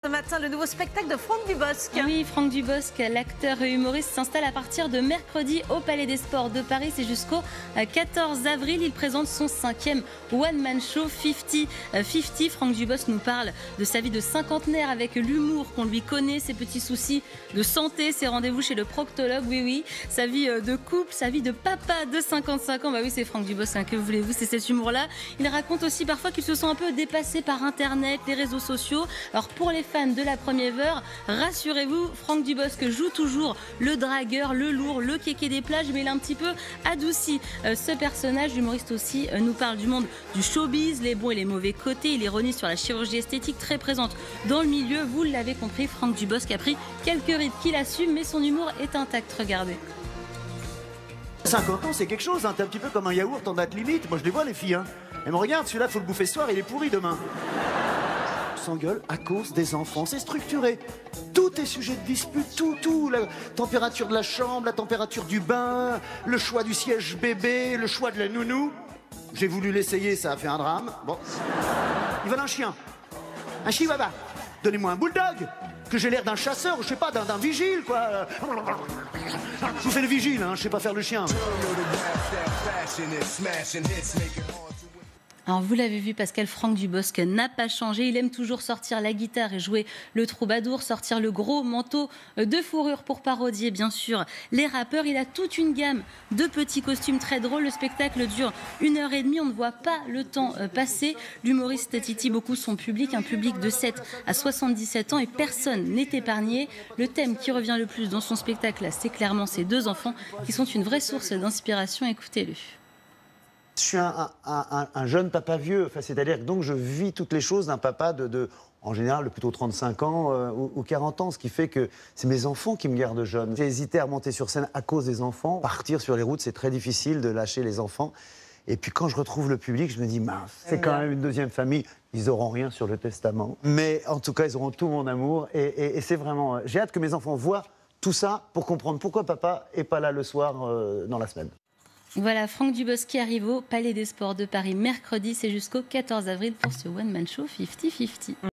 Ce matin, le nouveau spectacle de Franck Dubosc. Oui, Franck Dubosc, l'acteur et humoriste, s'installe à partir de mercredi au Palais des Sports de Paris. C'est jusqu'au 14 avril. Il présente son 5e one-man show 50-50. Franck Dubosc nous parle de sa vie de cinquantenaire avec l'humour qu'on lui connaît, ses petits soucis de santé, ses rendez-vous chez le proctologue, oui, sa vie de couple, sa vie de papa de 55 ans. Bah oui, c'est Franck Dubosc, hein, que voulez-vous, c'est cet humour-là. Il raconte aussi parfois qu'ils se sont un peu dépassés par Internet, les réseaux sociaux. Alors pour les fans de la première heure, rassurez-vous, Franck Dubosc joue toujours le dragueur, le lourd, le kéké des plages, mais il a un petit peu adouci ce personnage. L'humoriste aussi nous parle du monde du showbiz, les bons et les mauvais côtés. Il ironise sur la chirurgie esthétique très présente dans le milieu. Vous l'avez compris, Franck Dubosc a pris quelques rides qu'il assume, mais son humour est intact. Regardez. 50 ans, c'est quelque chose, hein. T'es un petit peu comme un yaourt en date limite. Moi, je les vois, les filles. Hein. Elles me regardent, celui-là, faut le bouffer ce soir, il est pourri demain. On s'engueule à cause des enfants. C'est structuré. Tout est sujet de dispute, tout. La température de la chambre, la température du bain, le choix du siège bébé, le choix de la nounou. J'ai voulu l'essayer, ça a fait un drame. Bon. Ils veulent un chien. Un chihuahua. Donnez-moi un bulldog. Que j'ai l'air d'un chasseur, je sais pas, d'un vigile, quoi. Je vous fais le vigile, hein, je sais pas faire le chien. Alors vous l'avez vu, Pascal, Franck Dubosc n'a pas changé. Il aime toujours sortir la guitare et jouer le troubadour, sortir le gros manteau de fourrure pour parodier, bien sûr, les rappeurs. Il a toute une gamme de petits costumes très drôles. Le spectacle dure 1h30. On ne voit pas le temps passer. L'humoriste titille beaucoup son public, un public de 7 à 77 ans, et personne n'est épargné. Le thème qui revient le plus dans son spectacle, c'est clairement ses deux enfants qui sont une vraie source d'inspiration. Écoutez-le. Je suis un jeune papa vieux, enfin, c'est-à-dire que donc je vis toutes les choses d'un papa en général, plutôt 35 ans ou 40 ans, ce qui fait que c'est mes enfants qui me gardent jeune. J'ai hésité à remonter sur scène à cause des enfants. Partir sur les routes, c'est très difficile de lâcher les enfants. Et puis quand je retrouve le public, je me dis, mince, c'est quand même une deuxième famille. Ils n'auront rien sur le testament. Mais en tout cas, ils auront tout mon amour. Et c'est vraiment... J'ai hâte que mes enfants voient tout ça pour comprendre pourquoi papa n'est pas là le soir dans la semaine. Voilà, Franck Dubosc qui arrive au Palais des Sports de Paris mercredi. C'est jusqu'au 14 avril pour ce one-man show 50-50.